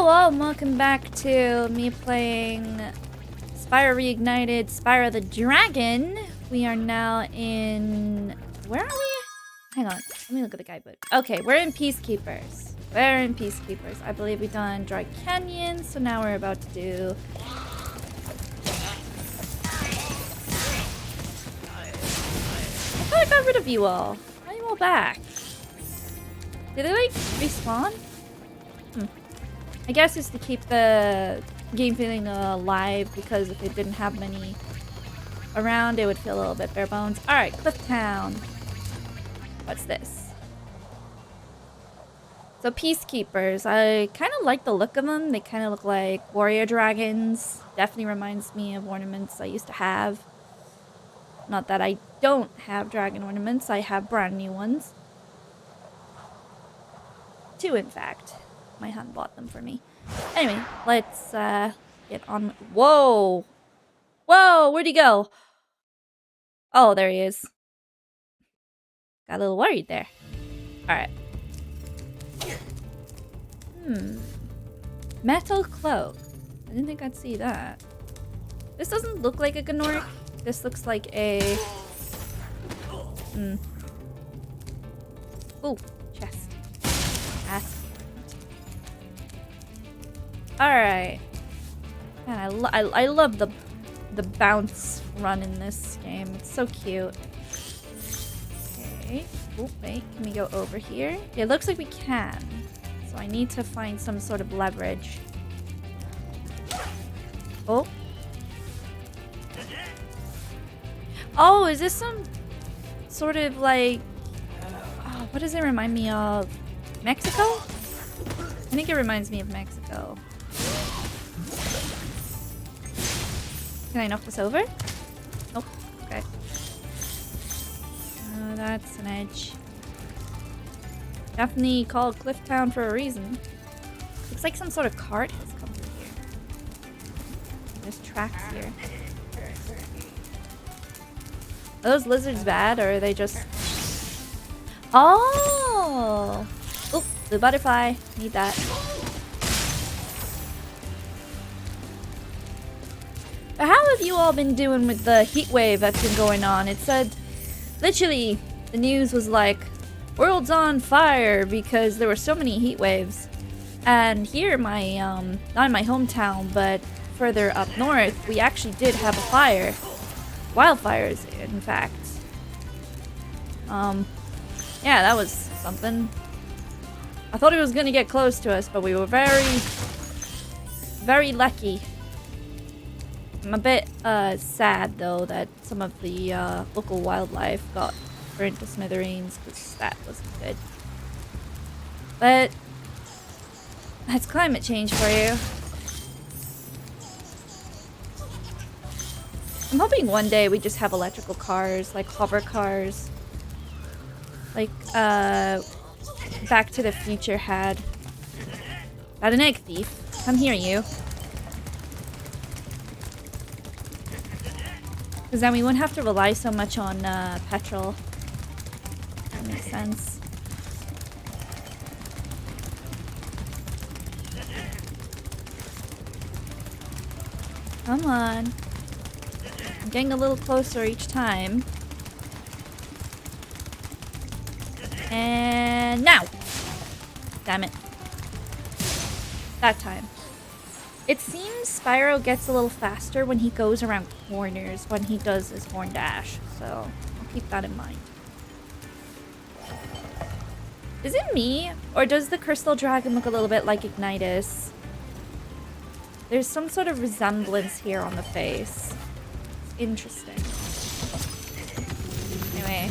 all, and welcome back to me playing Spyro Reignited, Spyro the Dragon. We are now in... Where are we? Hang on, let me look at the guidebook. Okay, we're in Peacekeepers. We're in Peacekeepers. I believe we've done Dry Canyon, so now we're about to do... I thought I got rid of you all. Why are you all back? Did they, like, respawn? I guess it's to keep the game feeling alive, because if it didn't have many around, it would feel a little bit bare bones. Alright, Clifftown. What's this? So, Peacekeepers. I kind of like the look of them. They kind of look like warrior dragons. Definitely reminds me of ornaments I used to have. Not that I don't have dragon ornaments. I have brand new ones. 2, in fact. My hun bought them for me. Anyway, let's get on. Whoa! Whoa! Where'd he go? Oh, there he is. Got a little worried there. Alright. Metal cloak. I didn't think I'd see that. This doesn't look like a Gnorc. This looks like a... Ooh, chest. That's... Alright. Man, I love the bounce run in this game. It's so cute. Okay. Oh, wait. Can we go over here? It looks like we can. So I need to find some sort of leverage. Oh. Oh, is this some sort of like... Oh, what does it remind me of? Mexico? I think it reminds me of Mexico. Can I knock this over? Nope. Okay. Oh, that's an edge. Definitely called Clifftown for a reason. Looks like some sort of cart has come through here. There's tracks here. Are those lizards bad, or are they just... Oh! Oop, blue butterfly. Need that. But how have you all been doing with the heat wave that's been going on? It said, literally, the news was like, world's on fire because there were so many heat waves. And here, not in my hometown, but further up north, we actually did have a fire. Wildfires, in fact. Yeah, that was something. I thought it was gonna get close to us, but we were very, very lucky. I'm a bit sad though that some of the local wildlife got burnt to smithereens, because that wasn't good. But that's climate change for you. I'm hoping one day we just have electrical cars, like hover cars. Like Back to the Future had. Got an egg thief. Come here, you. Because then we wouldn't have to rely so much on petrol. That makes sense. Come on. I'm getting a little closer each time. And now! Damn it. That time. It seems Spyro gets a little faster when he goes around corners when he does his horn dash, so I'll keep that in mind. Is it me, or does the Crystal Dragon look a little bit like Ignitus? There's some sort of resemblance here on the face. It's interesting. Anyway,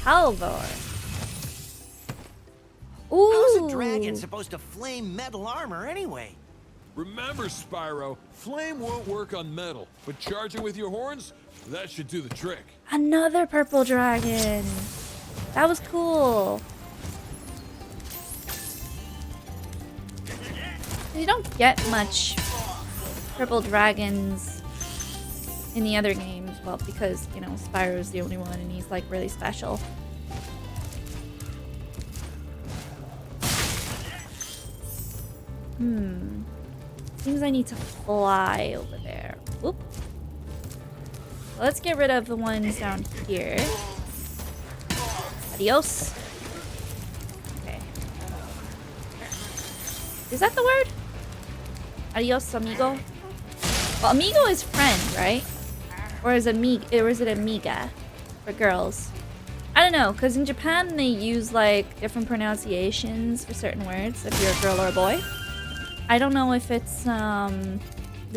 Halvor. Ooh. How's a dragon supposed to flame metal armor anyway? Remember, Spyro, flame won't work on metal, but charging with your horns, that should do the trick. Another purple dragon. That was cool. You don't get much purple dragons in the other games. Well, because, you know, Spyro's the only one and he's like really special. Seems I need to fly over there. Whoop. Let's get rid of the ones down here. Adios. Okay. Is that the word? Adios, amigo? Well, amigo is friend, right? Or is it amiga for girls? I don't know, because in Japan they use like different pronunciations for certain words if you're a girl or a boy. I don't know if it's the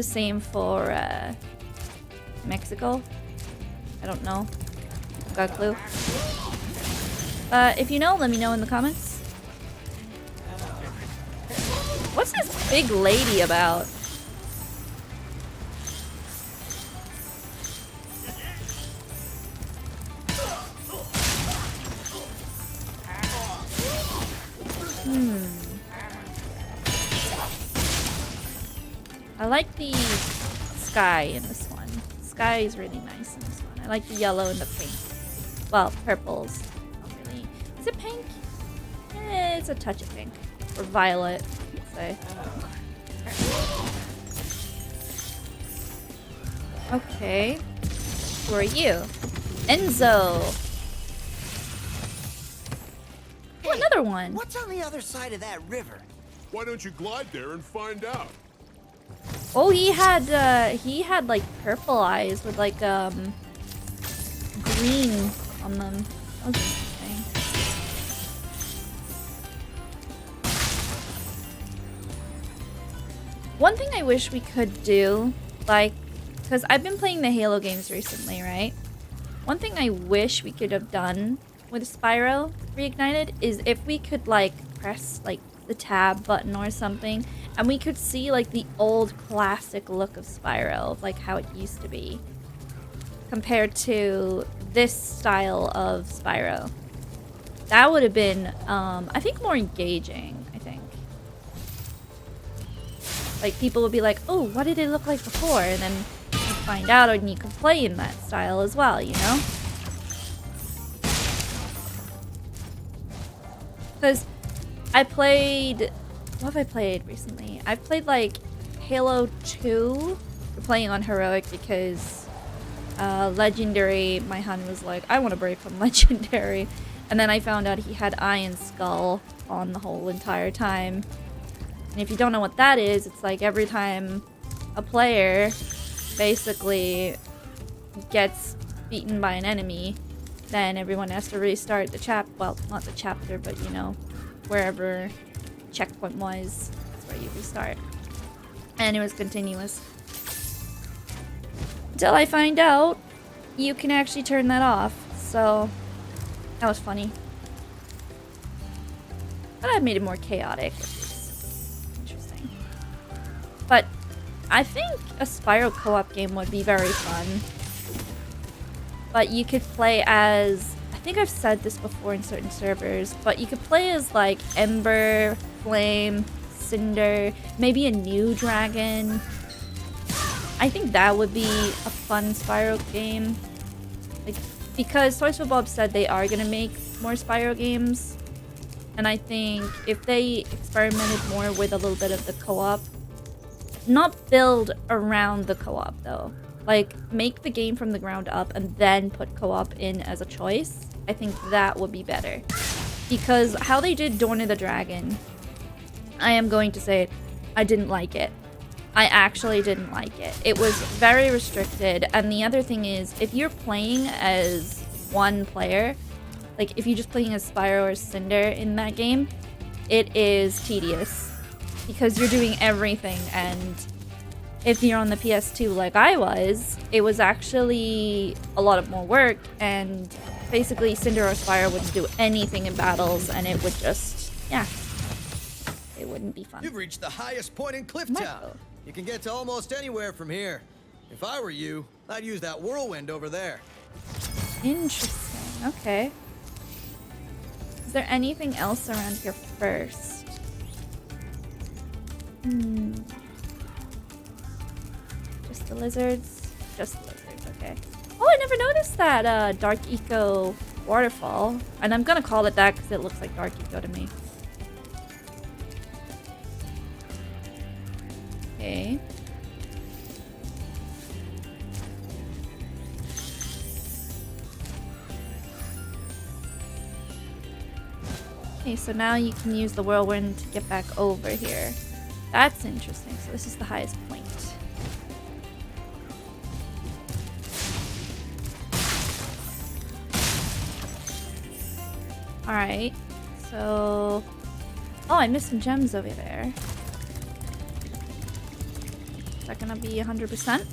same for Mexico. I don't know. Got a clue. If you know, let me know in the comments. What's this big lady about? I like the sky in this one. Sky is really nice in this one. I like the yellow and the pink. Well, purples. Not really. Is it pink? It's a touch of pink. Or violet, let's say. Okay. Who are you? Enzo! Oh, another one! What's on the other side of that river? Why don't you glide there and find out? Oh, he had like purple eyes with like green on them. That was interesting. One thing I wish we could do, like, because I've been playing the Halo games recently, right? One thing I wish we could have done with Spyro Reignited is if we could like press like the tab button or something and we could see like the old classic look of Spyro, like how it used to be compared to this style of Spyro. That would have been I think more engaging. I think like people would be like, oh, what did it look like before, and then you find out and you can play in that style as well, you know. Because I played... What have I played recently? I've played like Halo 2. We're playing on Heroic because Legendary, my hun was like, I want to break from Legendary. And then I found out he had Iron Skull on the whole entire time. And if you don't know what that is, it's like every time a player basically gets beaten by an enemy, then everyone has to restart the well, not the chapter, but you know, wherever checkpoint was, that's where you restart. And it was continuous. Until I find out you can actually turn that off. So that was funny. But I made it more chaotic, which is interesting. But I think a Spyro co-op game would be very fun. But you could play as, I think I've said this before in certain servers, but you could play as like Ember, Flame, Cinder, maybe a new dragon. I think that would be a fun Spyro game. Like, because Toys for Bob said they are gonna make more Spyro games. And I think if they experimented more with a little bit of the co-op, not build around the co-op though. Like, make the game from the ground up and then put co-op in as a choice. I think that would be better. Because how they did Dawn of the Dragon, I am going to say it, I didn't like it. I actually didn't like it. It was very restricted. And the other thing is, if you're playing as one player, like if you're just playing as Spyro or Cinder in that game, it is tedious. Because you're doing everything, and if you're on the PS2 like I was, it was actually a lot of more work, and basically Cinder or Spyro wouldn't do anything in battles, and it would just, yeah, it wouldn't be fun. You've reached the highest point in Clifftown. You can get to almost anywhere from here. If I were you, I'd use that whirlwind over there. Interesting, okay. Is there anything else around here first? Just the lizards? Just the lizards, okay. Oh, I never noticed that Dark Eco waterfall. And I'm gonna call it that because it looks like Dark Eco to me. Okay, Okay. Okay, so now you can use the whirlwind to get back over here. That's interesting. So this is the highest point. Alright. So... Oh, I missed some gems over there. Is that gonna be 100%?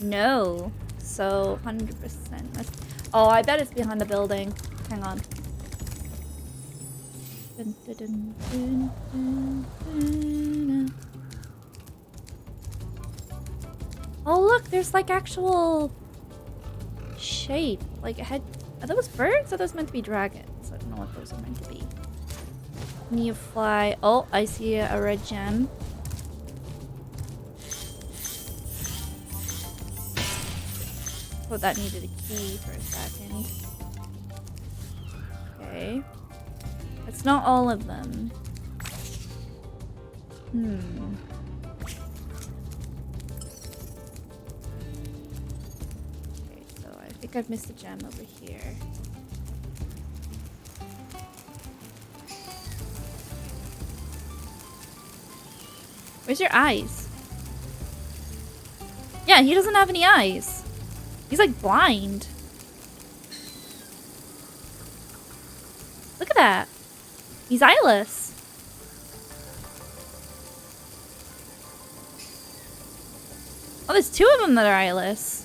No. So, 100%. Oh, I bet it's behind the building. Hang on. Oh, look, there's like actual shape. Like, are those birds? Or are those meant to be dragons? I don't know what those are meant to be. Can you fly? Oh, I see a red gem. Oh, that needed a key for a second. Okay. It's not all of them. Okay, so I think I've missed a gem over here. Where's your eyes? Yeah, he doesn't have any eyes. He's like blind. Look at that. He's eyeless. Oh, there's two of them that are eyeless.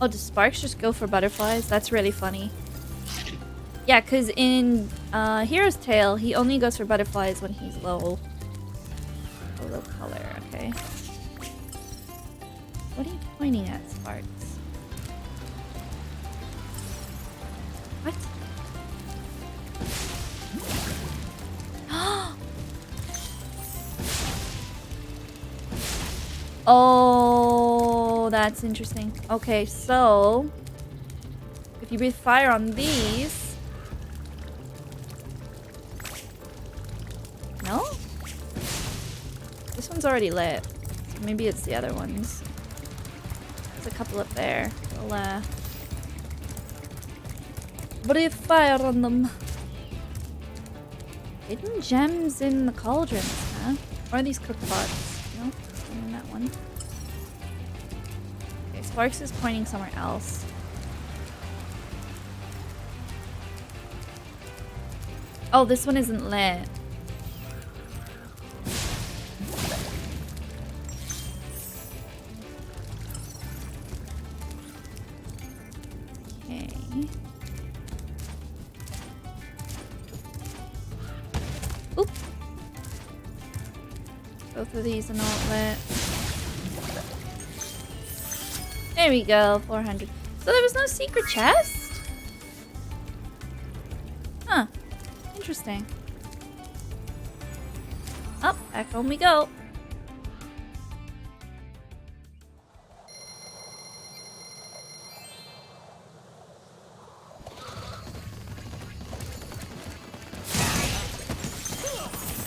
Oh, does Sparks just go for butterflies? That's really funny. Yeah, because in Hero's Tale, he only goes for butterflies when he's low. Low color, okay. What are you pointing at, Sparks? What? Oh, that's interesting. Okay, so if you breathe fire on these... No? This one's already lit. So maybe it's the other ones. There's a couple up there. We'll, breathe fire on them. Hidden gems in the cauldrons, huh? Or are these cook pots? No? In that one. Okay, Sparks is pointing somewhere else. Oh, this one isn't lit. Okay. Oop. Both of these are not lit. There we go, 400. So there was no secret chest? Huh. Interesting. Up, back home we go.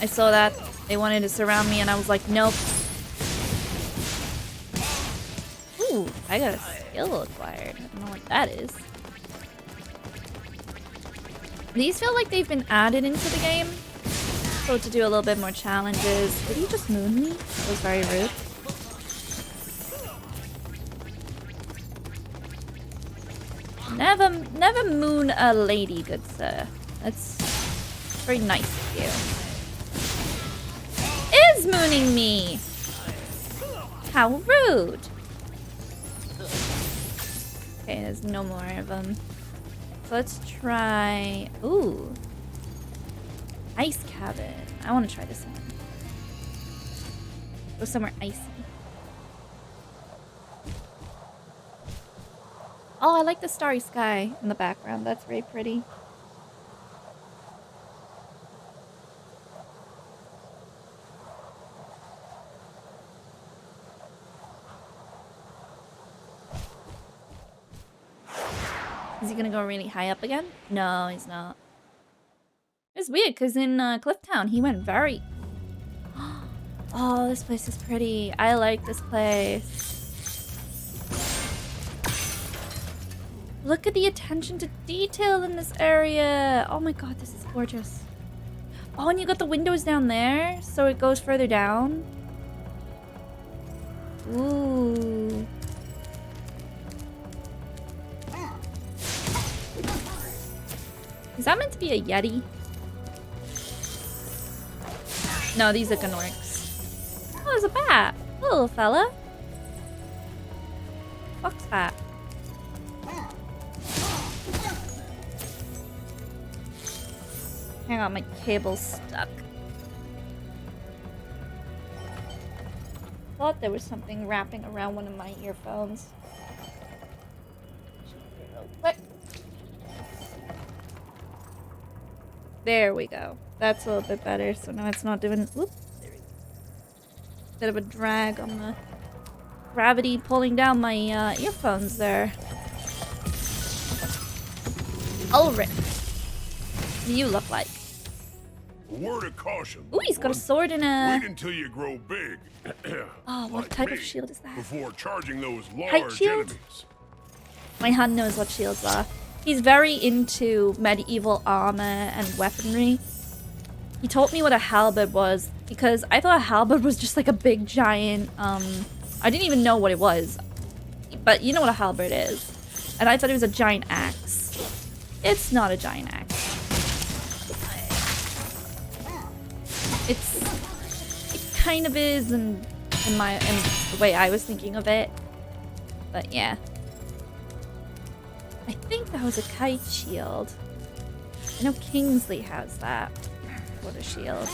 I saw that. They wanted to surround me and I was like, nope. Ooh, I got a skill acquired. I don't know what that is. These feel like they've been added into the game. So to do a little bit more challenges. Did he just moon me? That was very rude. Never moon a lady, good sir. That's very nice of you. Is mooning me! How rude! Okay, there's no more of them. So let's try... Ooh. Ice cabin. I want to try this one. Go somewhere icy. Oh, I like the starry sky in the background. That's very pretty. Is he gonna go really high up again? No, he's not. It's weird, because in Clifftown, he went very... Oh, this place is pretty. I like this place. Look at the attention to detail in this area. Oh my god, this is gorgeous. Oh, and you got the windows down there, so it goes further down. Ooh. Is that meant to be a Yeti? No, these are Gnorcs. Oh, there's a bat. Little fella. Fuck's that? Hang on, my cable's stuck. Thought there was something wrapping around one of my earphones. Real quick. There we go. That's a little bit better. So now it's not doing. Whoop. There we go. Bit of a drag on the gravity pulling down my earphones there. Ulrich, what do you look like? A word of caution. Ooh, he's got a sword and a... Wait until you grow big. Oh, what like type me, of shield is that? Before charging those Height large shield? enemies. My hun knows what shields are. He's very into medieval armor and weaponry. He told me what a halberd was because I thought a halberd was just like a big giant, I didn't even know what it was. But you know what a halberd is. And I thought it was a giant axe. It's not a giant axe. It kind of is in the way I was thinking of it. But yeah. I think that was a kite shield. I know Kingsley has that. What a shield.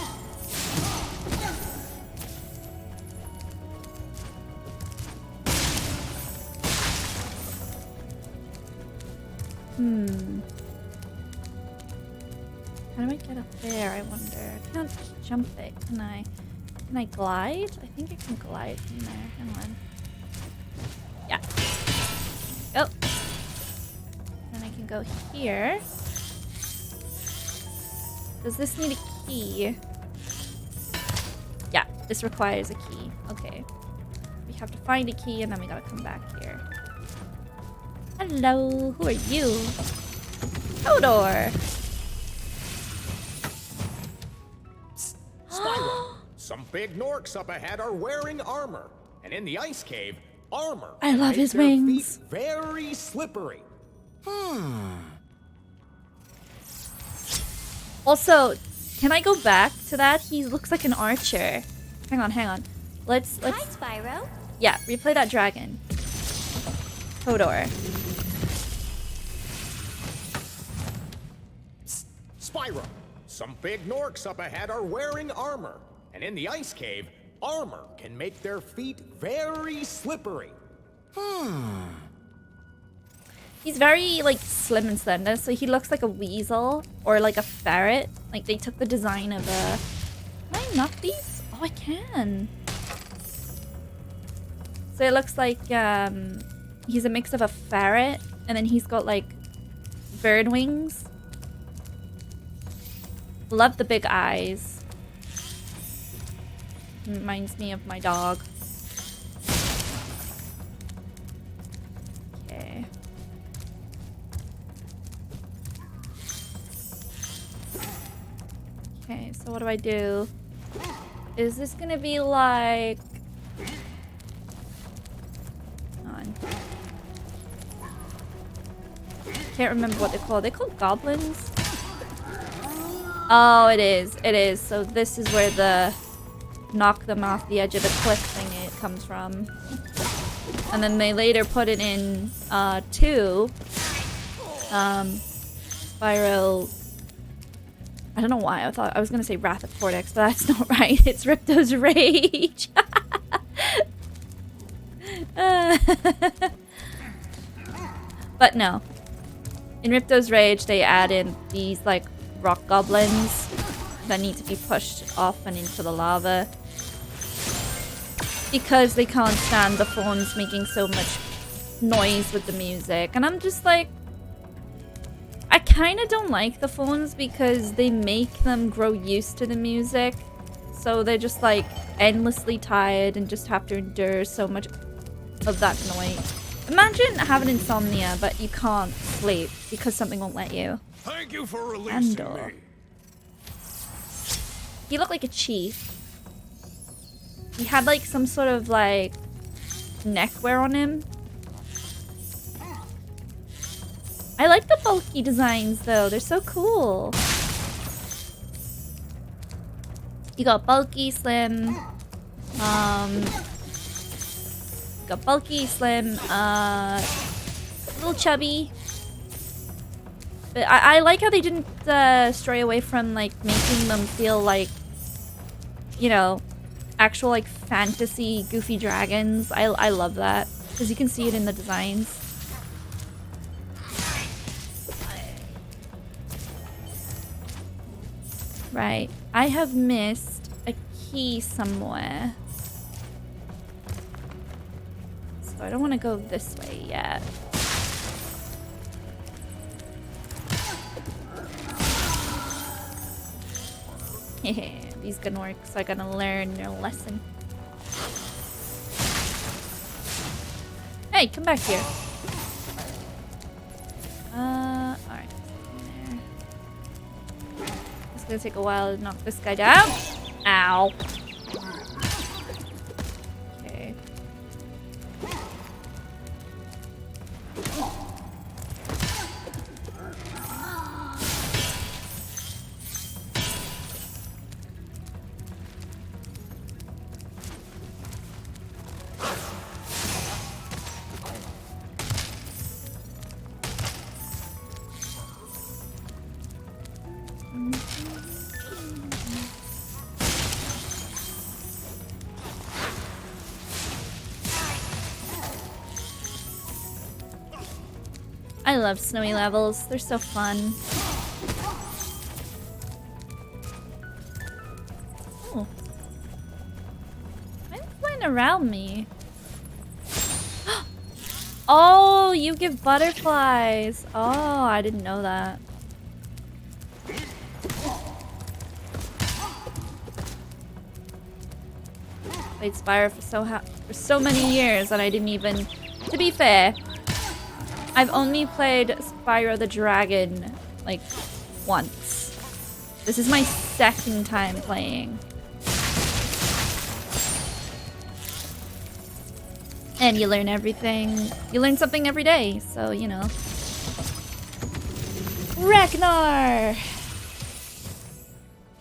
How do I get up there, I wonder? I can't jump it, can I? Can I glide? I think I can glide from there. Hang on. Yeah. Oh. Then I can go here. Does this need a key? Yeah, this requires a key. Okay. We have to find a key and then we gotta come back here. Hello, who are you? Hodor! Spyro, some big Gnorcs up ahead are wearing armor. And in the ice cave, armor I love makes his their wings. feet very slippery. Also, can I go back to that? He looks like an archer. Hang on. Let's Hi, Spyro. yeah, replay that dragon. Hodor. Spyro, some big Gnorcs up ahead are wearing armor. And in the ice cave, armor can make their feet very slippery. He's very, like, slim and slender, so he looks like a weasel or like a ferret. Like, they took the design of a... Can I knock these? Oh, I can. So it looks like he's a mix of a ferret, and then he's got, like, bird wings. Love the big eyes. Reminds me of my dog. Okay. Okay, so what do I do? Is this gonna be like... Hang on. Can't remember what they're called. They're called goblins? Oh, it is. It is. So this is where the knock them off the edge of the cliff thing it comes from. And then they later put it in 2. Spyro... I don't know why. I thought I was gonna say Wrath of Cortex, but that's not right. It's Ripto's Rage. But no. In Ripto's Rage, they add in these like rock goblins that need to be pushed off and into the lava because they can't stand the phones making so much noise with the music. And I'm just like, kind of don't like the phones because they make them grow used to the music. So they're just like endlessly tired and just have to endure so much of that noise. Imagine having insomnia, but you can't sleep because something won't let you. Thank you for releasing Andor. me. He looked like a chief. He had like some sort of like neckwear on him. I like the bulky designs though, they're so cool. You got bulky, slim, got bulky, slim, a little chubby. But I like how they didn't stray away from like making them feel like, you know, actual like fantasy goofy dragons. I love that because you can see it in the designs. Right, I have missed a key somewhere. So I don't want to go this way yet. These Gnorks are gonna learn their lesson. Hey, come back here. Alright. It's gonna take a while to knock this guy down. Ow. Okay. I love snowy levels. They're so fun. Oh. I'm flying around me. Oh, you give butterflies. Oh, I didn't know that. Played Spyro for so many years and I didn't even, to be fair, I've only played Spyro the Dragon, like, once. This is my second time playing. And you learn everything. You learn something every day, so, you know. Ragnar!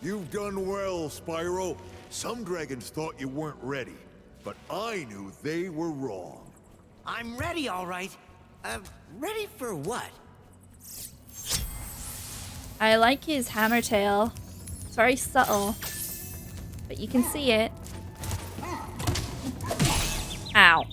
You've done well, Spyro. Some dragons thought you weren't ready, but I knew they were wrong. I'm ready, all right. Ready for what? I like his hammer tail. It's very subtle, but you can see it. Ow.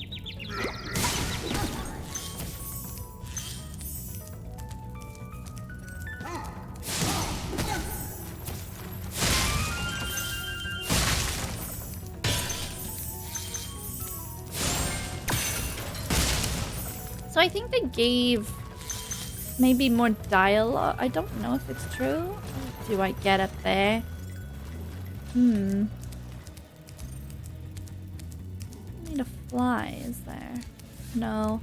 So I think they gave maybe more dialogue. I don't know if it's true. Do I get up there? I need to fly, is there? No.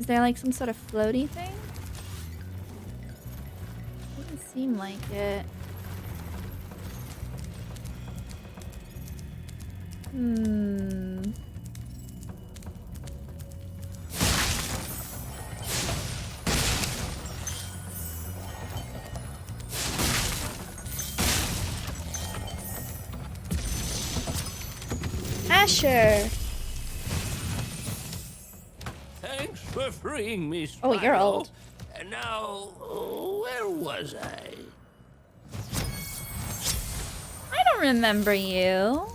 Is there like some sort of floaty thing? Doesn't seem like it. Asher! Thanks for freeing me, Spyro. Oh, you're old. And now, where was I? I don't remember you.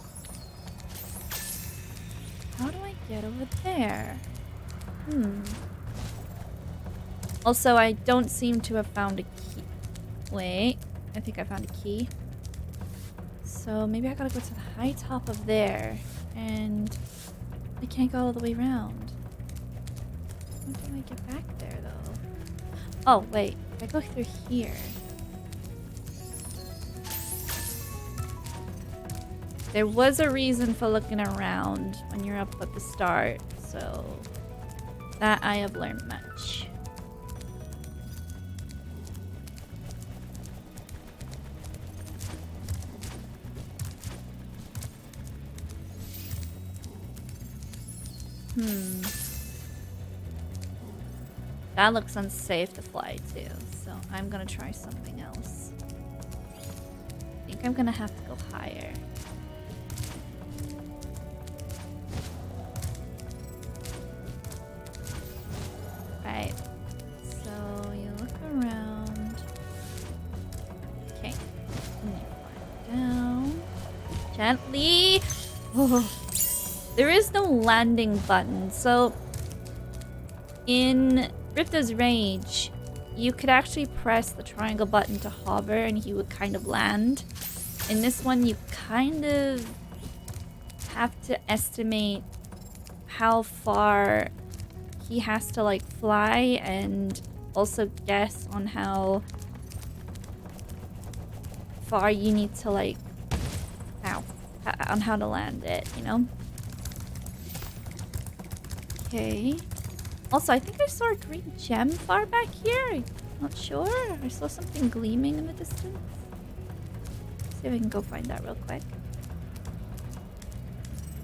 How do I get over there? Also, I don't seem to have found a key. Wait, I think I found a key. So maybe I gotta go to the high top of there. And I can't go all the way around. How do I get back there, though? Oh, wait. If I go through here... There was a reason for looking around when you're up at the start, so... That I have learned much. That looks unsafe to fly to, so I'm gonna try something else. I think I'm gonna have to go higher. Right. So you look around. Okay. And you fly down. Gently. Oh. There is no landing button, so in Ripto's Rage, you could actually press the triangle button to hover and he would kind of land. In this one, you kind of have to estimate how far he has to like fly and also guess on how far you need to like, on how to land it, you know? Okay. Also, I think I saw a green gem far back here. I'm not sure. I saw something gleaming in the distance. See if I can go find that real quick.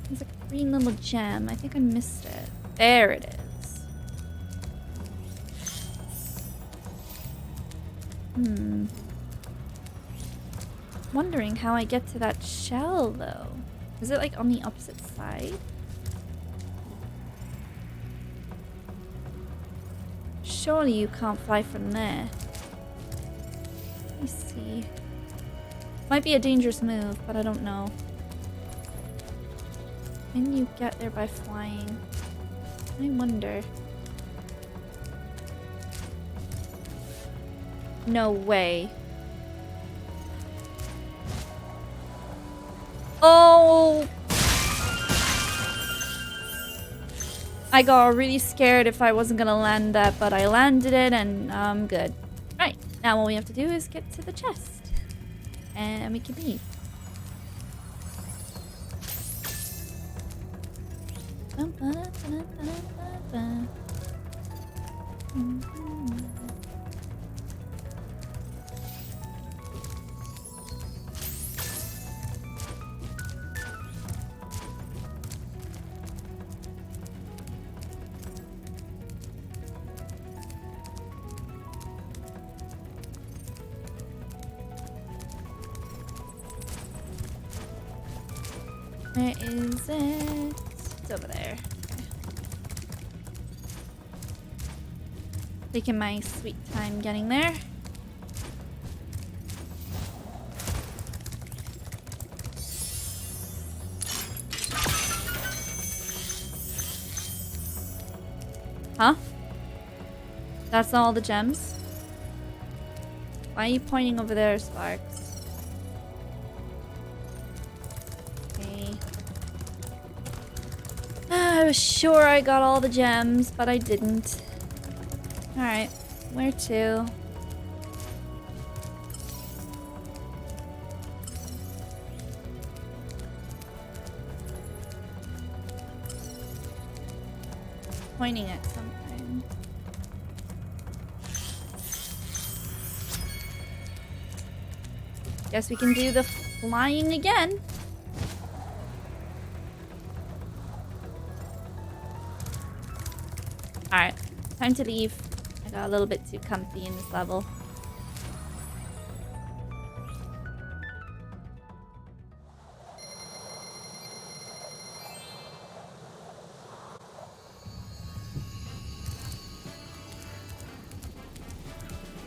There's a green little gem. I think I missed it. There it is. Wondering how I get to that shell, though. Is it like on the opposite side? Surely you can't fly from there. Let me see. Might be a dangerous move, but I don't know. Can you get there by flying? I wonder. No way. Oh! I got really scared if I wasn't gonna land that, but I landed it and I'm good. Right, now all we have to do is get to the chest. And we can leave. Where is it? It's over there. Okay. Taking my sweet time getting there. Huh? That's all the gems? Why are you pointing over there, Sparks? I was sure I got all the gems, but I didn't. Alright, where to? Pointing at something. Guess we can do the flying again. Alright, time to leave. I got a little bit too comfy in this level.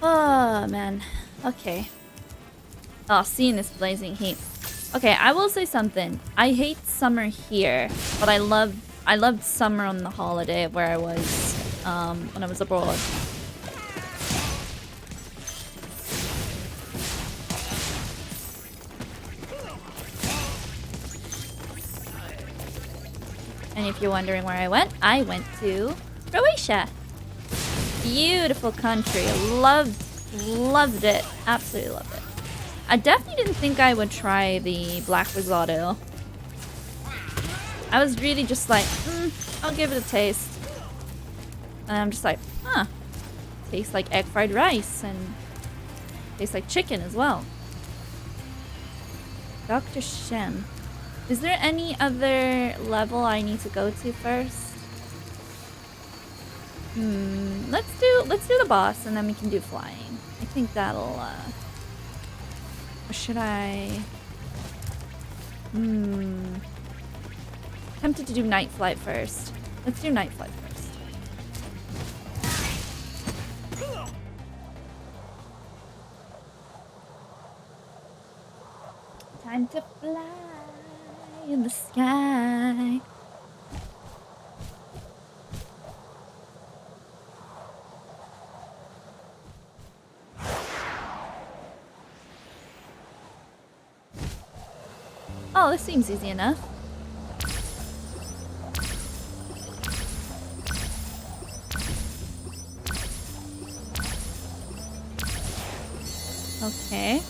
Oh, man. Okay. Oh, seeing this blazing heat. Okay, I will say something. I hate summer here, but I loved summer on the holiday where I was, when I was abroad. And if you're wondering where I went to Croatia. Beautiful country. Loved it. Absolutely loved it. I definitely didn't think I would try the black risotto. I was really just like, I'll give it a taste. And I'm just like, huh. Tastes like egg fried rice and tastes like chicken as well. Dr. Shen. Is there any other level I need to go to first? Let's do the boss and then we can do flying. I think that'll or should I tempted to do night flight first. Let's do night flight first. Time to fly in the sky. Oh, this seems easy enough. Okay.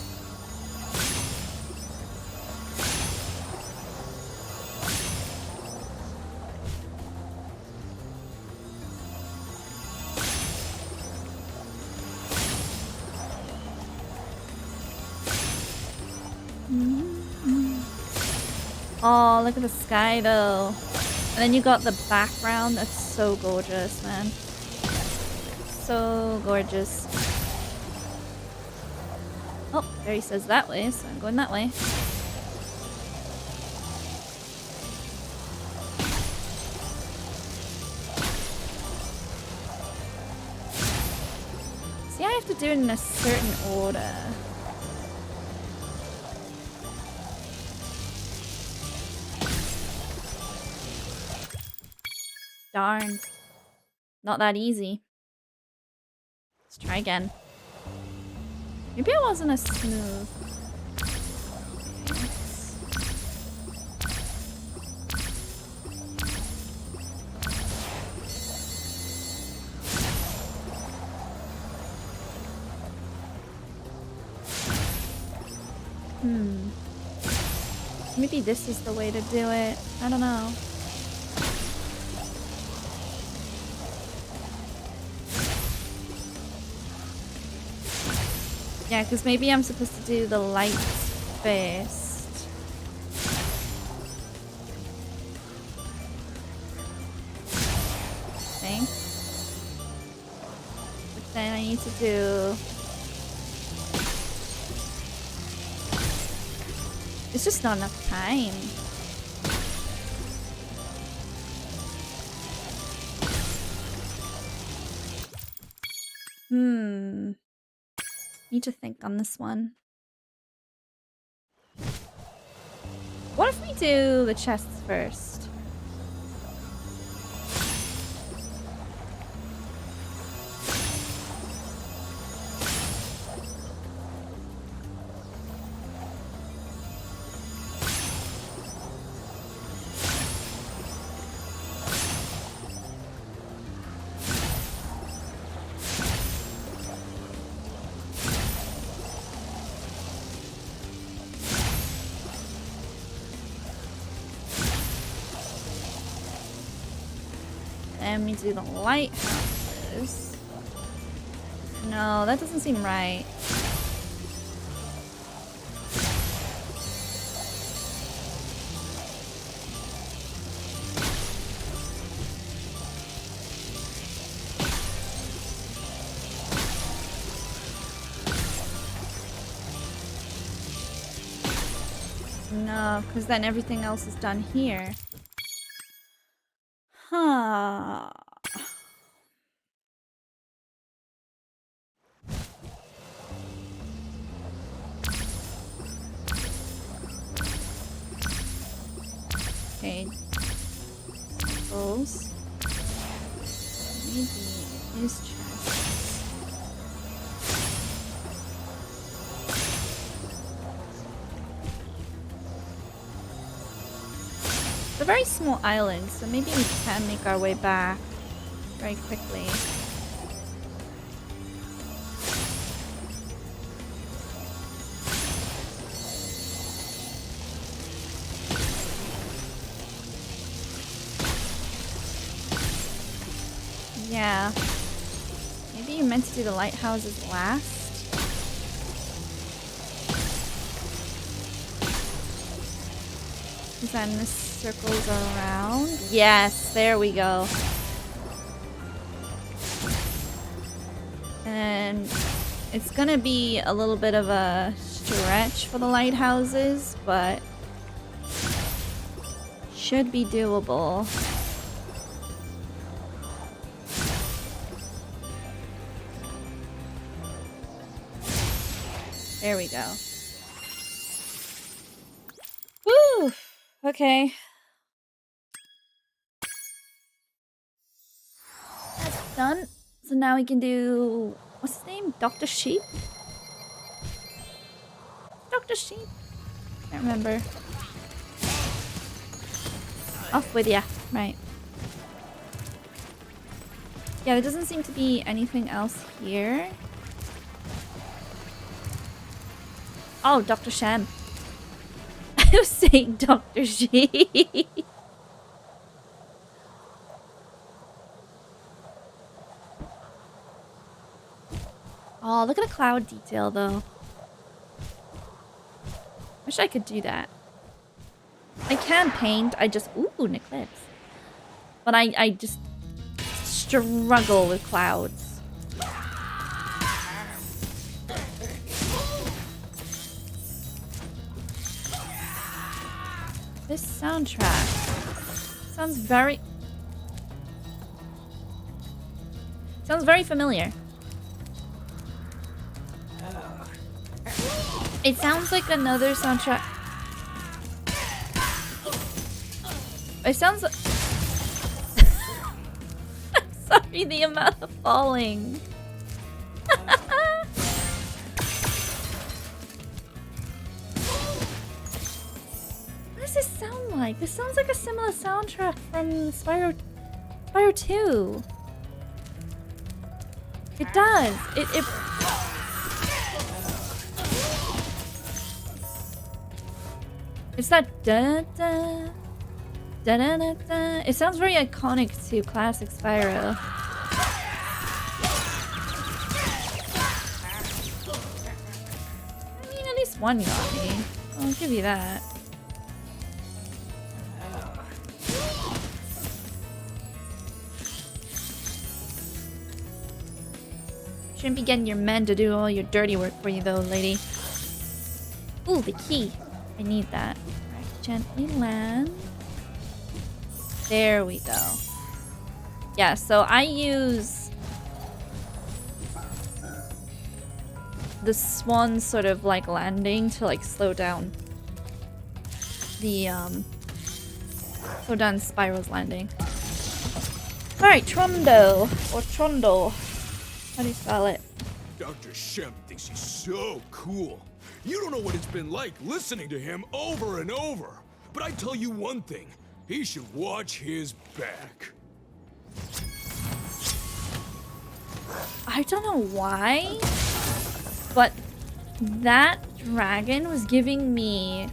Oh, look at the sky though. And then you got the background. That's so gorgeous, man. So gorgeous. Oh, there he says that way, so I'm going that way. See, I have to do it in a certain order. Darn. Not that easy. Let's try again. Maybe it wasn't as smooth. Maybe this is the way to do it. I don't know. Yeah, because maybe I'm supposed to do the lights first. I think. But then I need to do... It's just not enough time. Need to think on this one. What if we do the chests first? And we do the lighthouses. No, that doesn't seem right. No, because then everything else is done here. Huh. Okay. Those. Maybe his chest. It's a very small island, so maybe we can make our way back very quickly. Yeah. Maybe you meant to do the lighthouses last? Then this circles around. Yes, there we go. And it's gonna be a little bit of a stretch for the lighthouses, but should be doable. There we go. Woo! Okay. That's done. So now we can do... What's his name? Dr. Sheep? Dr. Sheep? Can't remember. Off with ya. Right. Yeah, there doesn't seem to be anything else here. Oh, Dr. Shem. I was saying Dr. Sheep. Oh, look at the cloud detail, though. Wish I could do that. I can paint, I just... Ooh, an eclipse. But I just struggle with clouds. This soundtrack sounds very... Sounds very familiar. It sounds like another soundtrack. It sounds like... I'm sorry, the amount of falling. What does this sound like? This sounds like a similar soundtrack from Spyro 2. It does. It It's that da da da da da da. It sounds very iconic to classic Spyro. I mean, at least one got me. I'll give you that. Shouldn't be getting your men to do all your dirty work for you, though, lady. Ooh, the key. I need that. Right, gently land. There we go. Yeah, so I use the swan sort of like landing to like slow down the slow down Spyro's landing. Alright, Trondo or Trondo. How do you spell it? Dr. Shem thinks he's so cool. You don't know what it's been like listening to him over and over. But I tell you one thing, he should watch his back. I don't know why, but that dragon was giving me,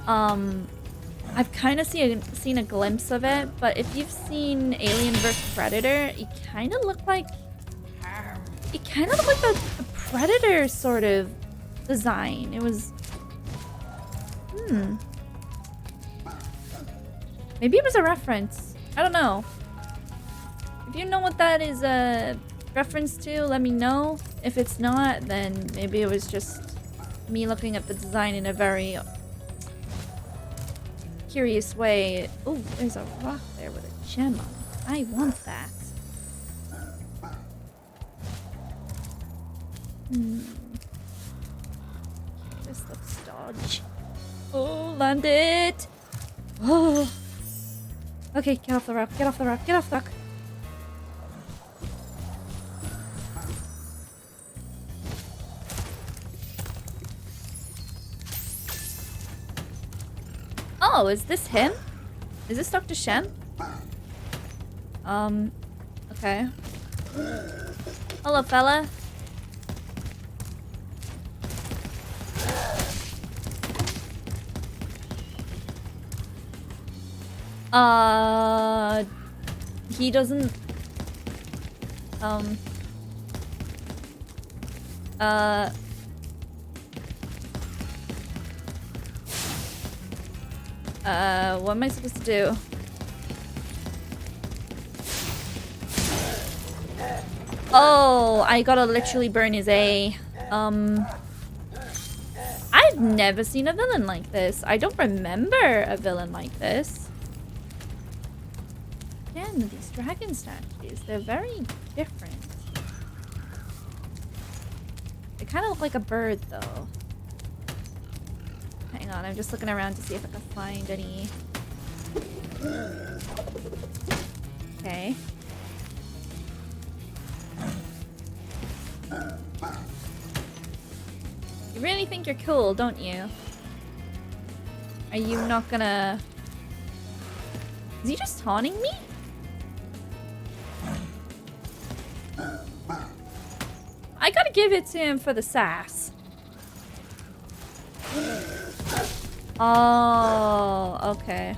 I've kind of seen a glimpse of it, but if you've seen Alien vs. Predator, it kind of looked like the Predator sort of design. It was, maybe it was a reference. I don't know. If you know what that is a reference to, let me know. If it's not, then maybe it was just me looking at the design in a very curious way. Oh, there's a rock there with a gem on it. I want that. This looks dodgy. Oh, land it! Oh. Okay, get off the rock, get off the rock, get off the rock. Oh, is this him? Is this Dr. Shem? Okay. Hello, fella. he doesn't... what am I supposed to do? Oh, I gotta literally burn his A. I've never seen a villain like this. I don't remember a villain like this. Again, these dragon statues, they're very different. They kind of look like a bird, though. Hang on, I'm just looking around to see if I can find any. Okay. You really think you're cool, don't you? Are you not gonna... Is he just taunting me? I gotta give it to him for the sass. Oh, okay.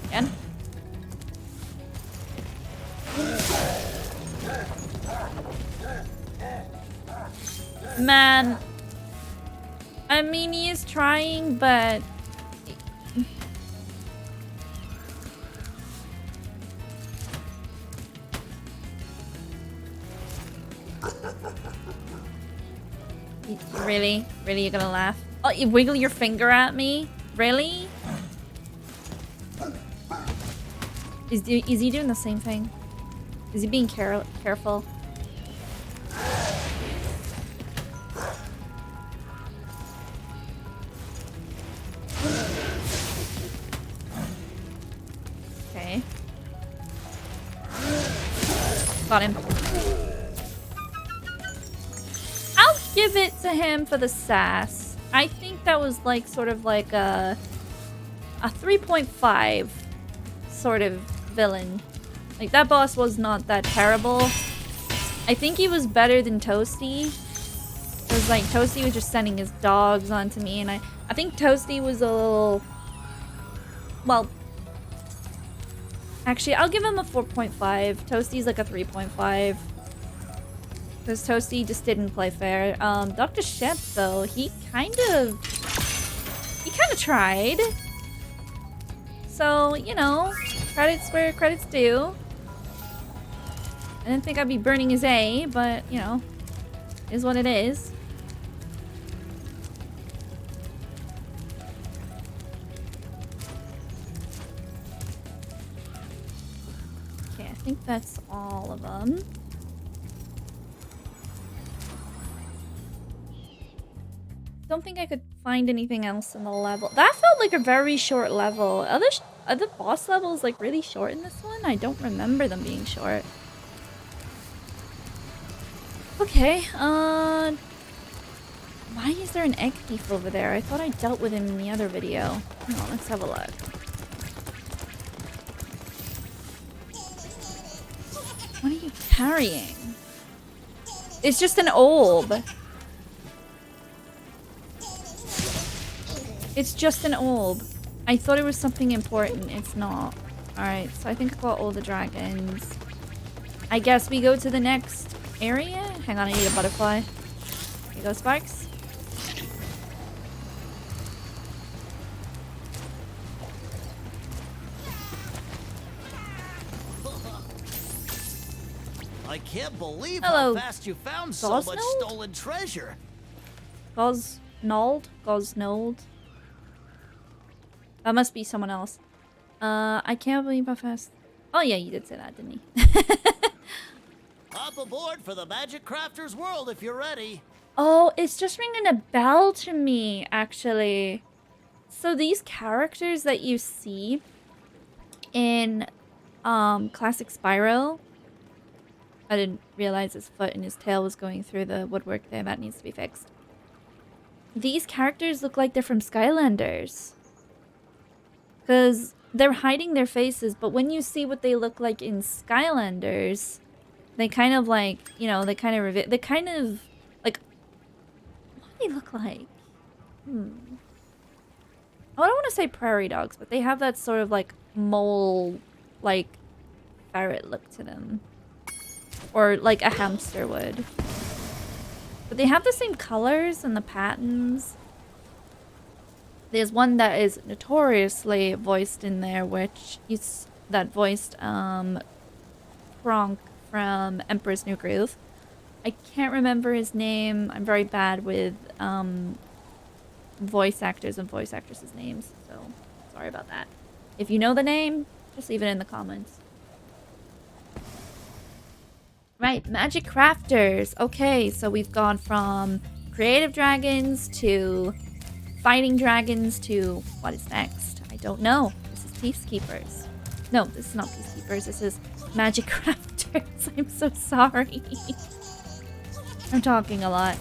Again. Man. I mean, he is trying, but... Really? Really, you're gonna laugh? Oh, you wiggle your finger at me? Really? Is he doing the same thing? Is he being careful? Okay. Got him. I'll give it to him for the sass. I think that was like sort of like a 3.5 sort of villain. Like that boss was not that terrible. I think he was better than Toasty. Because like Toasty was just sending his dogs onto me, and I think Toasty was a little... Well, actually I'll give him a 4.5. Toasty's like a 3.5. Because Toasty just didn't play fair. Dr. Shep though, he kind of tried. So, you know, credits where credits due. I didn't think I'd be burning his A, but, you know, is what it is. Okay, I think that's all of them. Don't think I could find anything else in the level. That felt like a very short level. Are the boss levels like really short in this one? I don't remember them being short. Okay, why is there an egg thief over there? I thought I dealt with him in the other video. Hang on, let's have a look. What are you carrying? It's just an orb. It's just an orb. I thought it was something important. It's not. Alright, so I think I got all the dragons. I guess we go to the next area? Hang on, I need a butterfly. Here you go, Sparks. I can't believe Hello, how fast you found so much Gosnold? stolen treasure. Gosnold? Gosnold? That must be someone else. I can't believe how fast... Oh yeah, you did say that, didn't he? Hop aboard for the Magic Crafter's world if you're ready. Oh, it's just ringing a bell to me, actually. So these characters that you see in classic Spyro... I didn't realize his foot and his tail was going through the woodwork there. That needs to be fixed. These characters look like they're from Skylanders. Because they're hiding their faces, but when you see what they look like in Skylanders, they kind of like, you know, they kind of like, what do they look like? I don't want to say prairie dogs, but they have that sort of like mole, like ferret look to them. Or like a hamster would. But they have the same colors and the patterns. There's one that is notoriously voiced in there, which is that voiced Kronk from Emperor's New Groove. I can't remember his name. I'm very bad with voice actors and voice actresses' names, so sorry about that. If you know the name, just leave it in the comments. Right, Magic Crafters. Okay, so we've gone from creative dragons to fighting dragons to what is next? I don't know. This is Peacekeepers. No, this is not Peacekeepers. This is Magic Crafters. I'm so sorry. I'm talking a lot.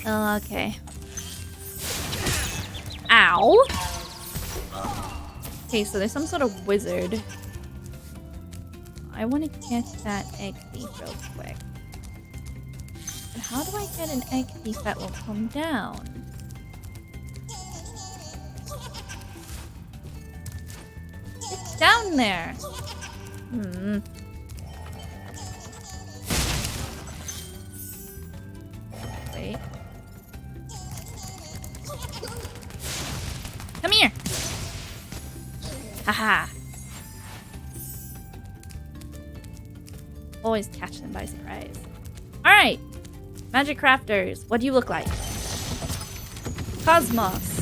Okay. Ow! Okay, so there's some sort of wizard. I want to get that egg thief real quick. But how do I get an egg thief that will come down? It's down there! Wait. Come here! Haha! Always catch them by surprise. Alright! Magic Crafters, what do you look like? Cosmos.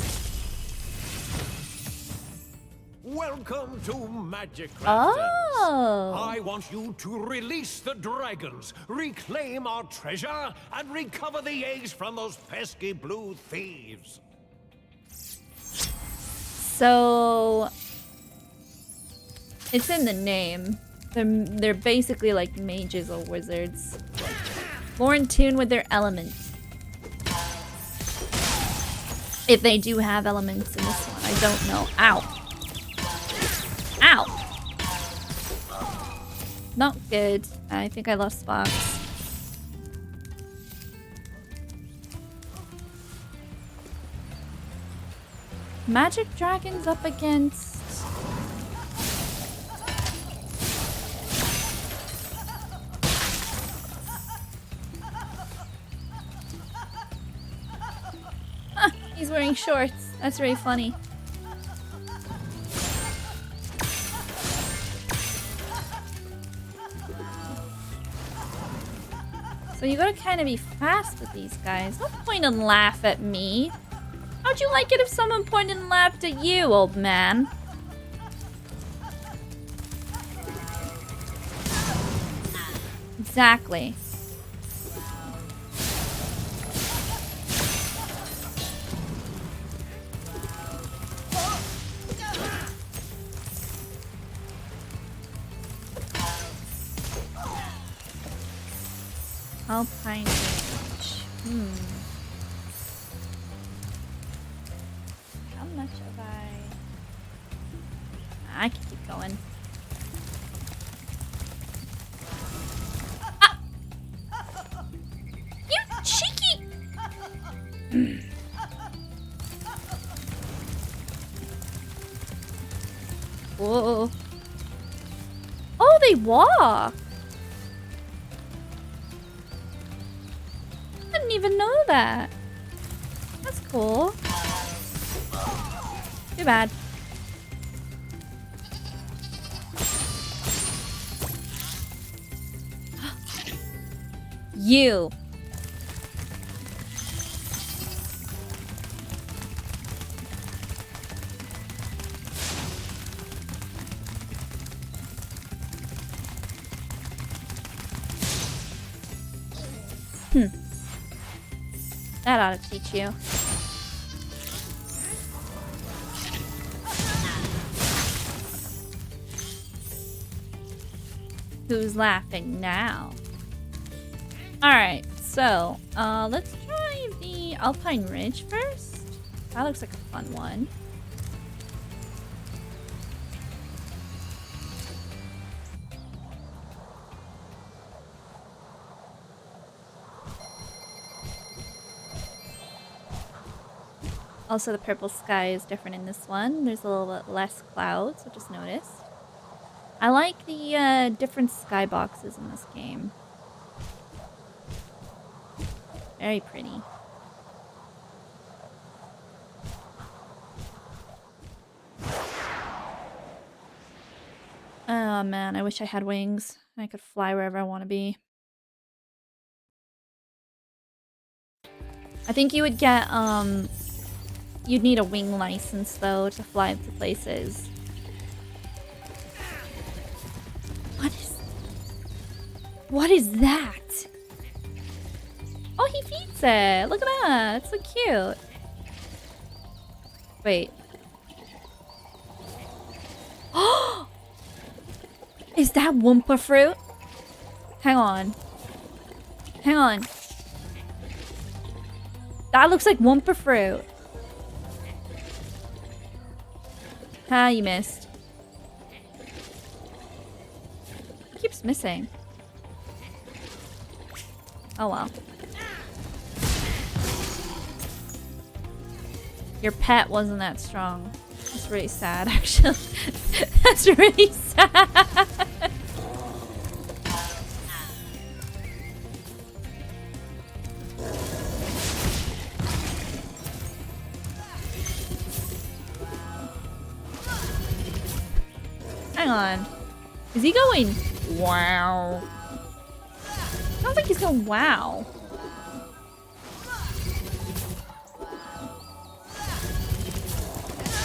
Welcome to Magic Crafters. Oh! I want you to release the dragons, reclaim our treasure, and recover the eggs from those pesky blue thieves. So it's in the name. They're basically like mages or wizards. More in tune with their elements. If they do have elements in this one, I don't know. Ow. Ow! Not good. I think I lost spots. Magic dragons up against... Huh, he's wearing shorts. That's really funny. So you gotta kind of be fast with these guys. Don't point and laugh at me. How'd you like it if someone pointed and laughed at you, old man? Exactly. Alpine range. How much have I can keep going. Ah! You cheeky! Whoa. Oh, they walk! I didn't even know that. That's cool. Too bad. You. That ought to teach you. Who's laughing now? Alright, so, let's try the Alpine Ridge first. That looks like a fun one. Also, the purple sky is different in this one. There's a little bit less clouds, I just noticed. I like the different skyboxes in this game. Very pretty. Oh man, I wish I had wings. I could fly wherever I want to be. I think you would get, you'd need a wing license though to fly to places. What is that? Oh, he feeds it. Look at that. It's so cute. Wait. Oh! Is that Wumpa fruit? Hang on. Hang on. That looks like Wumpa fruit. Ah, you missed. It keeps missing. Oh well. Your pet wasn't that strong. That's really sad, actually. That's really sad. Hang on. Is he going? Wow. Sounds like he's going wow.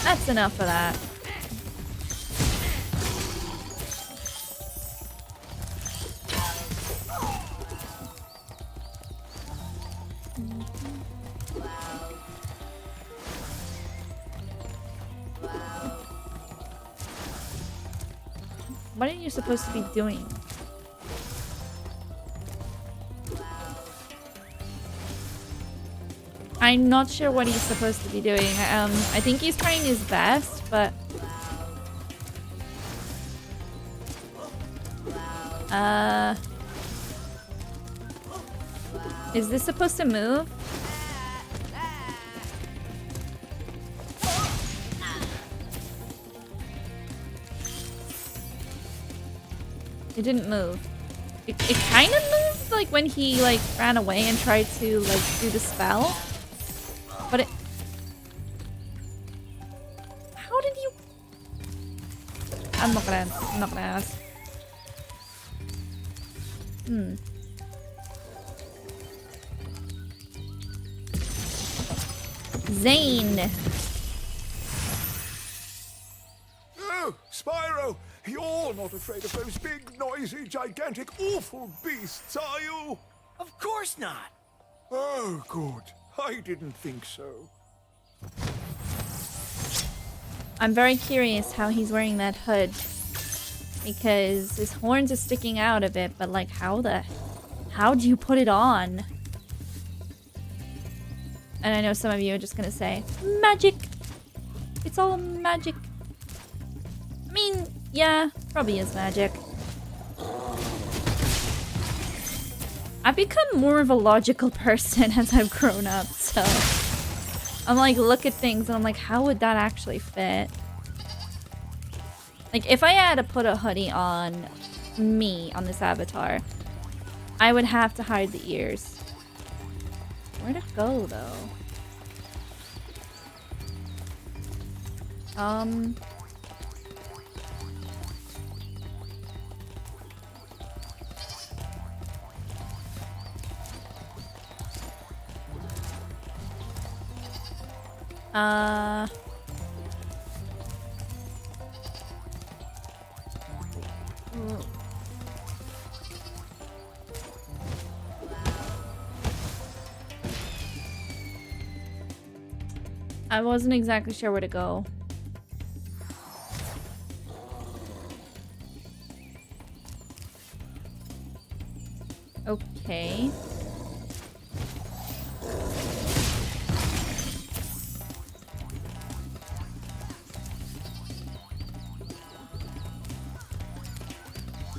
That's enough of that. What are you supposed to be doing? I'm not sure what he's supposed to be doing. I think he's trying his best, but... Is this supposed to move? It didn't move. It kind of moved, like, when he, like, ran away and tried to, like, do the spell. But it... How did you... I'm not gonna ask. Zane! Oh, Spyro! You're not afraid of those big, noisy, gigantic, awful beasts, are you? Of course not. Oh, good. I didn't think so. I'm very curious how he's wearing that hood. Because his horns are sticking out a bit, but like how do you put it on? And I know some of you are just gonna say, magic! It's all magic. I mean, yeah, probably is magic. I've become more of a logical person as I've grown up, so... I'm like, look at things and I'm like, how would that actually fit? Like, if I had to put a hoodie on me, on this avatar, I would have to hide the ears. Where'd it go, though? I wasn't exactly sure where to go. Okay.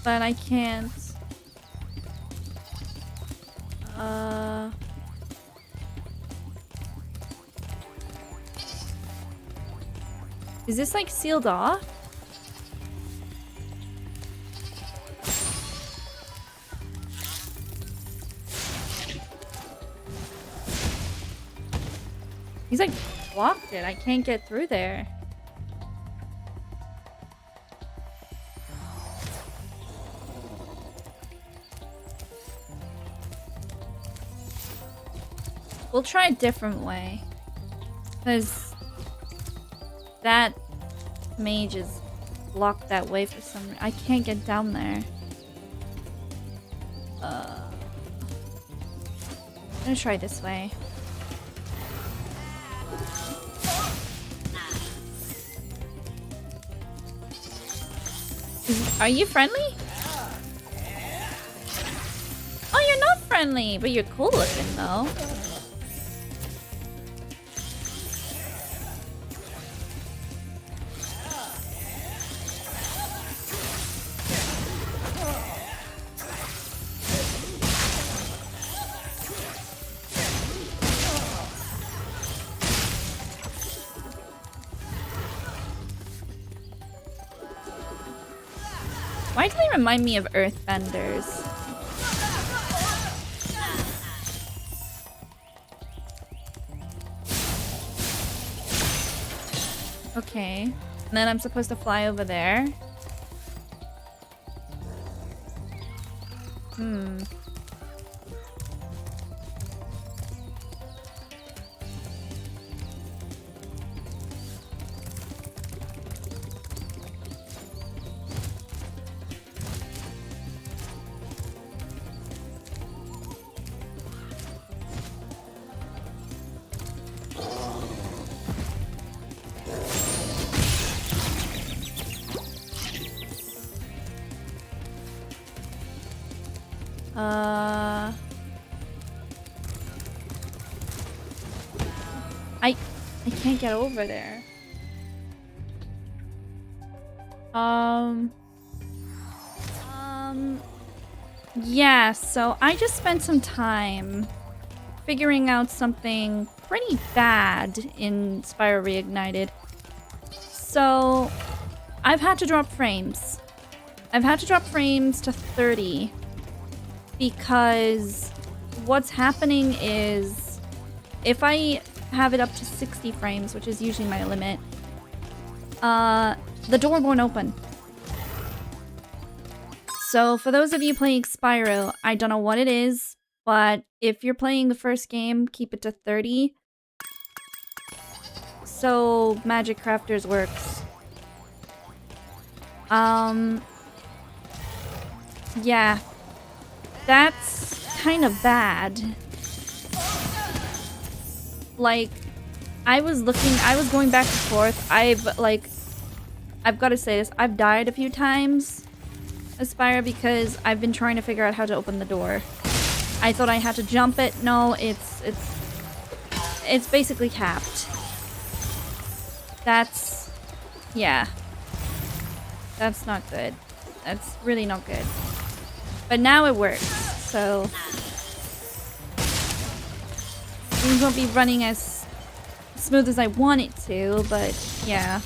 But I can't. Is this like sealed off? He's like blocked it. I can't get through there. We'll try a different way. Because that mage is blocked that way for some reason. I can't get down there. I'm gonna try this way. Are you friendly? Oh, you're not friendly, but you're cool looking though. Why do they remind me of earthbenders? Okay. And then I'm supposed to fly over there. I can't get over there. Yeah, so I just spent some time figuring out something pretty bad in Spyro Reignited. So I've had to drop frames. I've had to drop frames to 30 because what's happening is if I have it up to 60 frames, which is usually my limit, the door won't open. So for those of you playing Spyro, I don't know what it is, but if you're playing the first game, keep it to 30. So Magic Crafters works. Yeah. That's kind of bad. Like, I was going back and forth. I've got to say this, I've died a few times as Spyro because I've been trying to figure out how to open the door. I thought I had to jump it. No, it's basically capped. That's, yeah. That's not good. That's really not good. But now it works, so things won't be running as smooth as I want it to, but yeah.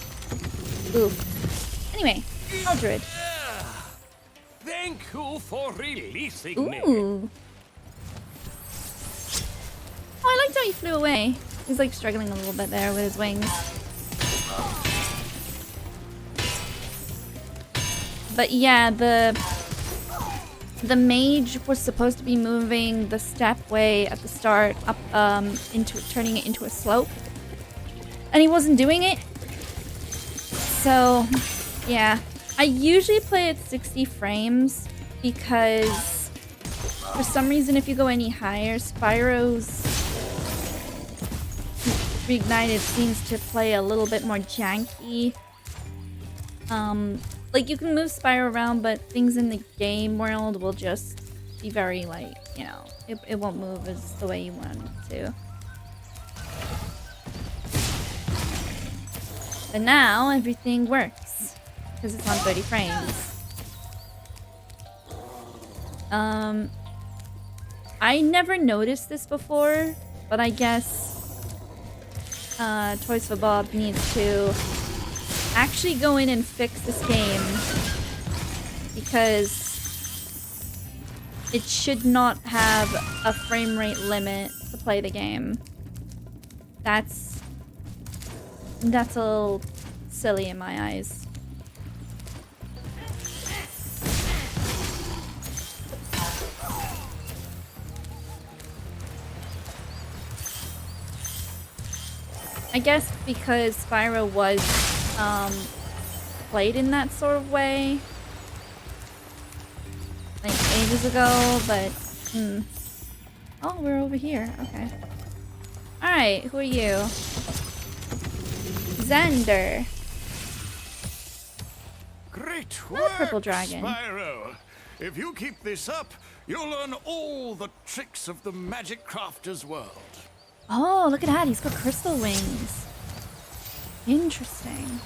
Oof. Anyway, Aldred. Thank you for releasing me. Ooh. Oh, I liked how he flew away. He's like struggling a little bit there with his wings. But yeah, the mage was supposed to be moving the stepway at the start up turning it into a slope. And he wasn't doing it. So, yeah. I usually play at 60 frames because for some reason if you go any higher, Spyro's Reignited seems to play a little bit more janky. Like, you can move Spyro around, but things in the game world will just be very, like, you know, it won't move as the way you want it to. But now, everything works, because it's on 30 frames. I never noticed this before, but I guess Toys for Bob needs to actually go in and fix this game because it should not have a frame rate limit to play the game. That's a little silly in my eyes. I guess because Spyro was played in that sort of way like ages ago, but oh, we're over here. Okay. Alright, who are you? Xander. Great Oh, work, purple dragon. Spyro. If you keep this up, you'll learn all the tricks of the Magic Crafter's world. Oh, look at that. He's got crystal wings. Interesting.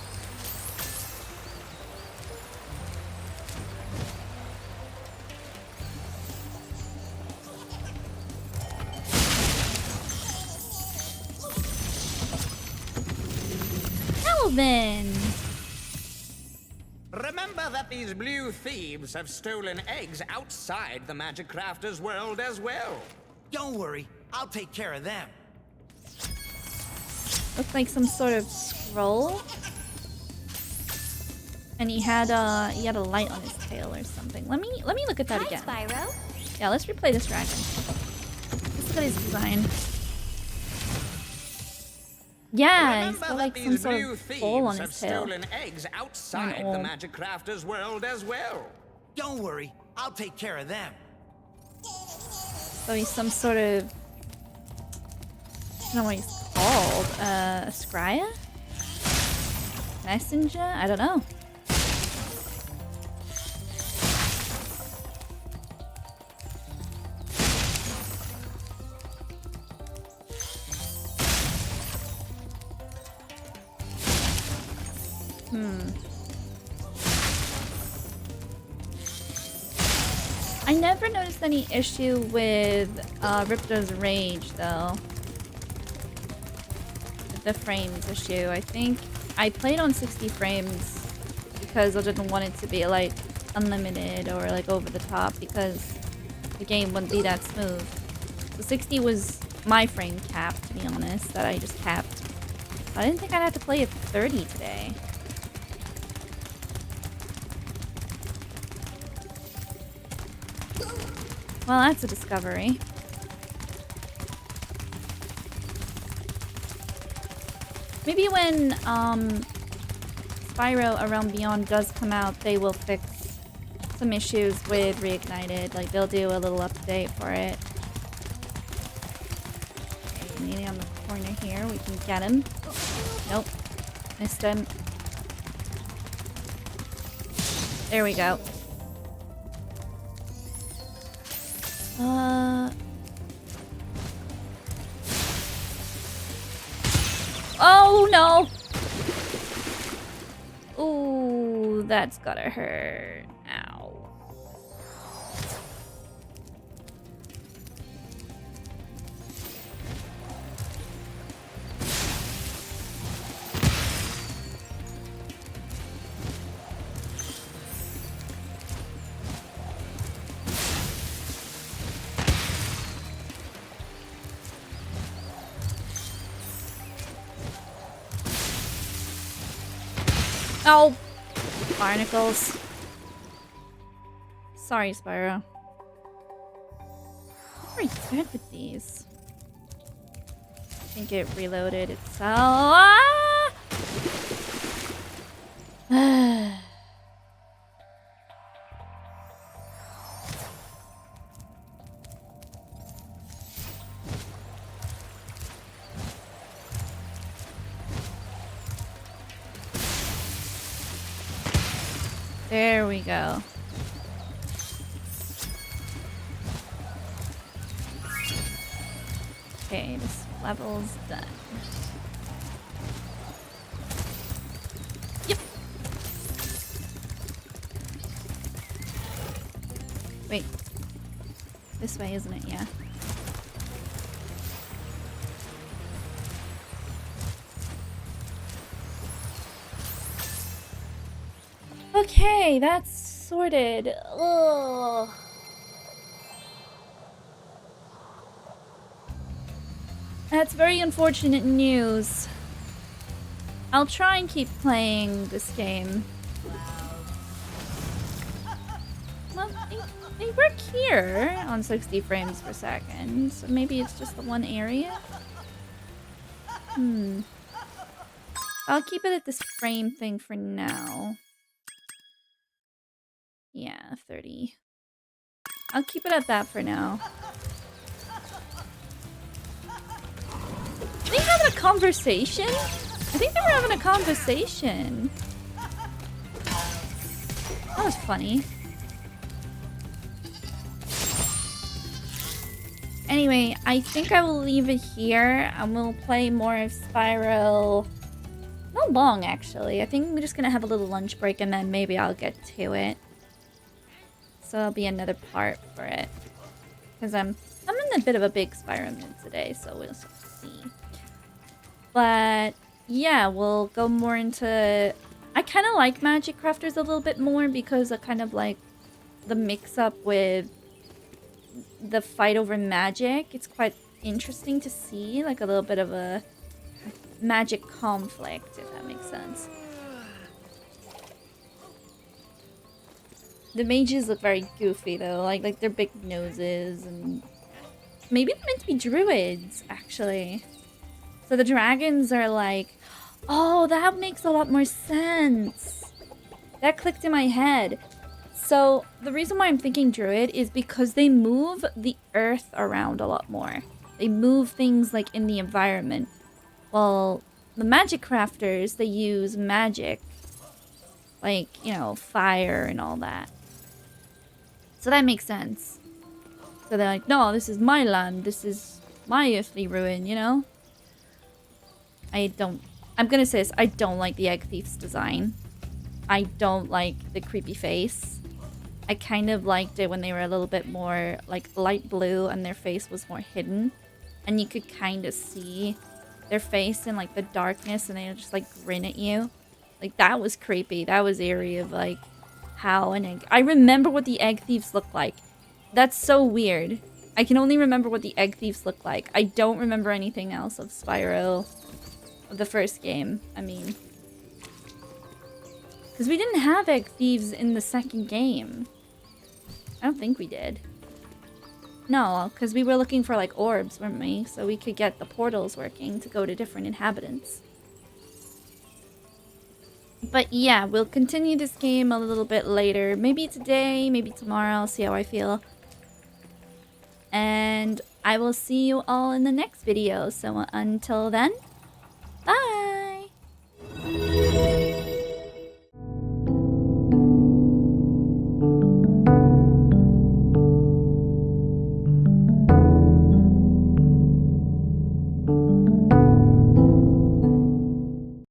Elvin! Remember that these blue thieves have stolen eggs outside the Magic Crafter's world as well. Don't worry, I'll take care of them. Looks like some sort of scroll. And he had a light on his tail or something. Let me look at that again. Spyro. Yeah, let's replay this dragon. Let's look at his design. Yeah, he's got like some sort of bowl on his tail. Stolen eggs outside the Magic Crafter's world as well. Don't worry, I'll take care of them. So he's some sort of, I don't know what he's called. A scrya? Messenger? I don't know. I never noticed any issue with Ripto's Rage, though. The frames issue. I think I played on 60 frames because I didn't want it to be like unlimited or like over the top because the game wouldn't be that smooth. So 60 was my frame cap, to be honest, that I just capped. I didn't think I'd have to play at 30 today. Well, that's a discovery. Maybe when Spyro A Realm Beyond does come out, they will fix some issues with Reignited. Like, they'll do a little update for it. Okay, maybe on the corner here, we can get him. Nope. Missed him. There we go. Oh no! Ooh, that's gotta hurt. Ow. Oh, barnacles. Sorry, Spyro. I'm very good with these. I think it reloaded itself. Ah! There we go. Okay, this level's done. Yep. Wait. This way, isn't it? Yeah. Okay, that's sorted. Ugh. That's very unfortunate news. I'll try and keep playing this game. Well, they work here on 60 frames per second, so maybe it's just the one area? I'll keep it at this frame thing for now. Yeah, 30. I'll keep it at that for now. Are they having a conversation? I think they were having a conversation. That was funny. Anyway, I think I will leave it here and we'll play more of Spyro. Not long, actually. I think we're just gonna have a little lunch break and then maybe I'll get to it. So it'll be another part for it. Because I'm in a bit of a big Spyro mood today, so we'll see. But yeah, we'll go more into... I kind of like Magic Crafters a little bit more because I kind of like the mix-up with the fight over magic. It's quite interesting to see, like a little bit of a magic conflict, if that makes sense. The mages look very goofy though, like their big noses, and maybe they're meant to be druids, actually. So the dragons are like, oh, that makes a lot more sense. That clicked in my head. So the reason why I'm thinking druid is because they move the earth around a lot more. They move things like in the environment. Well, the magic crafters, they use magic. Like, you know, fire and all that. So that makes sense. So they're like, no, this is my land. This is my earthly ruin, you know? I'm gonna say this, I don't like the Egg Thief's design. I don't like the creepy face. I kind of liked it when they were a little bit more like light blue and their face was more hidden. And you could kind of see their face in like the darkness and they would just like grin at you. Like that was creepy. That was eerie of like how an egg... I remember what the Egg Thieves look like. That's so weird. I can only remember what the Egg Thieves look like. I don't remember anything else of Spyro, of the first game, I mean. Because we didn't have Egg Thieves in the second game. I don't think we did. No, because we were looking for like orbs, weren't we? So we could get the portals working to go to different inhabitants. But yeah, we'll continue this game a little bit later. Maybe today, maybe tomorrow. I'll see how I feel. And I will see you all in the next video. So until then...